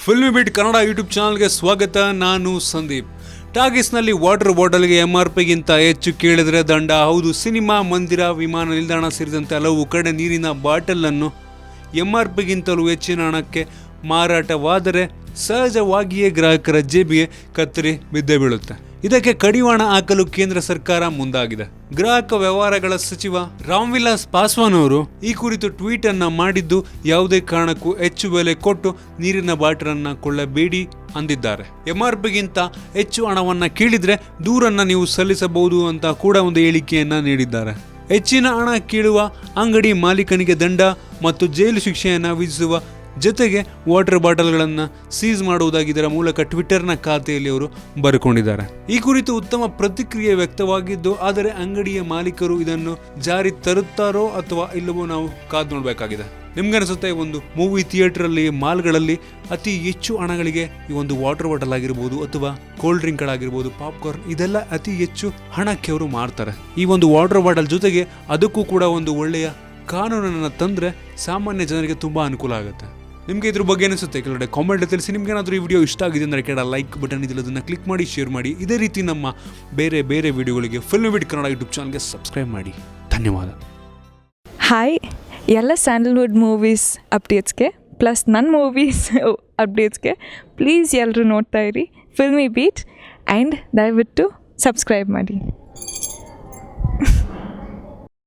Filmy beet Kannada YouTube ಚಾನಲ್ಗೆ ಸ್ವಾಗತ. ನಾನು ಸಂದೀಪ್. ಟಾಗೀಸ್ನಲ್ಲಿ ವಾಟರ್ ಬಾಟಲ್ಗೆ MRPಗಿಂತ ಹೆಚ್ಚು ಕೇಳಿದರೆ ದಂಡ. ಹೌದು, ಸಿನಿಮಾ ಮಂದಿರ, ವಿಮಾನ ನಿಲ್ದಾಣ ಸೇರಿದಂತೆ ಹಲವು ಕಡೆ ನೀರಿನ ಬಾಟಲನ್ನು MRPಗಿಂತಲೂ ಹೆಚ್ಚಿನ ಹಣಕ್ಕೆ ಮಾರಾಟವಾದರೆ ಸಹಜವಾಗಿಯೇ ಗ್ರಾಹಕರ ಜೇಬಿಗೆ ಕತ್ತರಿ ಬಿದ್ದೇ ಬೀಳುತ್ತೆ. ಇದಕ್ಕೆ ಕಡಿವಾಣ ಹಾಕಲು ಕೇಂದ್ರ ಸರ್ಕಾರ ಮುಂದಾಗಿದೆ. ಗ್ರಾಹಕ ವ್ಯವಹಾರಗಳ ಸಚಿವ ರಾಮ್ವಿಲಾಸ್ ಪಾಸ್ವಾನ್ ಅವರು ಈ ಕುರಿತು ಟ್ವೀಟ್ ಅನ್ನ ಮಾಡಿದ್ದು, ಯಾವುದೇ ಕಾರಣಕ್ಕೂ ಹೆಚ್ಚು ಬೆಲೆ ಕೊಟ್ಟು ನೀರಿನ ಬಾಟಲ್ ಅನ್ನ ಕೊಳ್ಳಬೇಡಿ ಅಂದಿದ್ದಾರೆ. MRPಗಿಂತ ಹೆಚ್ಚು ಹಣವನ್ನ ಕೇಳಿದ್ರೆ ದೂರನ್ನ ನೀವು ಸಲ್ಲಿಸಬಹುದು ಅಂತ ಕೂಡ ಒಂದು ಹೇಳಿಕೆಯನ್ನ ನೀಡಿದ್ದಾರೆ. ಹೆಚ್ಚಿನ ಹಣ ಕೇಳುವ ಅಂಗಡಿ ಮಾಲೀಕನಿಗೆ ದಂಡ ಮತ್ತು ಜೈಲು ಶಿಕ್ಷೆಯನ್ನ ವಿಧಿಸುವ ಜೊತೆಗೆ ವಾಟರ್ ಬಾಟಲ್ಗಳನ್ನು ಸೀಸ್ ಮಾಡುವುದಾಗಿ ಇದರ ಮೂಲಕ ಟ್ವಿಟರ್ನ ಖಾತೆಯಲ್ಲಿ ಅವರು ಬರೆಕೊಂಡಿದ್ದಾರೆ. ಈ ಕುರಿತು ಉತ್ತಮ ಪ್ರತಿಕ್ರಿಯೆ ವ್ಯಕ್ತವಾಗಿದ್ದು, ಆದರೆ ಅಂಗಡಿಯ ಮಾಲೀಕರು ಇದನ್ನು ಜಾರಿ ತರುತ್ತಾರೋ ಅಥವಾ ಇಲ್ಲವೋ ನಾವು ಕಾದು ನೋಡಬೇಕಾಗಿದೆ. ನಿಮ್ಗನ್ಸುತ್ತೆ, ಒಂದು ಮೂವಿ ಥಿಯೇಟರಲ್ಲಿ, ಮಾಲ್ಗಳಲ್ಲಿ ಅತಿ ಹೆಚ್ಚು ಹಣಗಳಿಗೆ ಈ ಒಂದು ವಾಟರ್ ಬಾಟಲ್ ಆಗಿರ್ಬೋದು ಅಥವಾ ಕೋಲ್ಡ್ ಡ್ರಿಂಕ್ಗಳಾಗಿರ್ಬೋದು, ಪಾಪ್ಕಾರ್ನ್, ಇದೆಲ್ಲ ಅತಿ ಹೆಚ್ಚು ಹಣಕ್ಕೆ ಅವರು ಮಾರ್ತಾರೆ. ಈ ಒಂದು ವಾಟರ್ ಬಾಟಲ್ ಜೊತೆಗೆ ಅದಕ್ಕೂ ಕೂಡ ಒಂದು ಒಳ್ಳೆಯ ಕಾನೂನನ್ನು ತಂದರೆ ಸಾಮಾನ್ಯ ಜನರಿಗೆ ತುಂಬ ಅನುಕೂಲ ಆಗುತ್ತೆ. ನಿಮಗೆ ಇದ್ರ ಬಗ್ಗೆ ಅನಿಸುತ್ತೆ ಕೆಲವಡೆ ಕಾಮೆಂಟ್ ತಿಳಿಸಿ. ನಿಮ್ಗೇನಾದರೂ ಈ ವಿಡಿಯೋ ಇಷ್ಟ ಆಗಿದೆ ಅಂದರೆ ಕೆಳ ಲೈಕ್ ಬಟನ್ ಇದೆಲ್ಲ ಅದನ್ನು ಕ್ಲಿಕ್ ಮಾಡಿ, ಶೇರ್ ಮಾಡಿ. ಇದೇ ರೀತಿ ನಮ್ಮ ಬೇರೆ ಬೇರೆ ವಿಡಿಯೋಗಳಿಗೆ ಫಿಲ್ಮಿ ಬೀಟ್ ಕನ್ನಡ ಯೂಟ್ಯೂಬ್ ಚಾನಲ್ಗೆ ಸಬ್ಸ್ಕ್ರೈಬ್ ಮಾಡಿ. ಧನ್ಯವಾದ. ಹಾಯ್, ಎಲ್ಲ ಸ್ಯಾಂಡಲ್ವುಡ್ ಮೂವೀಸ್ ಅಪ್ಡೇಟ್ಸ್ಗೆ ಪ್ಲಸ್ ನನ್ನ ಮೂವೀಸ್ ಅಪ್ಡೇಟ್ಸ್ಗೆ ಪ್ಲೀಸ್ ಎಲ್ಲರೂ ನೋಡ್ತಾ ಇರಿ ಫಿಲ್ಮಿ ಬೀಟ್ ಆ್ಯಂಡ್ ದಯವಿಟ್ಟು ಸಬ್ಸ್ಕ್ರೈಬ್ ಮಾಡಿ.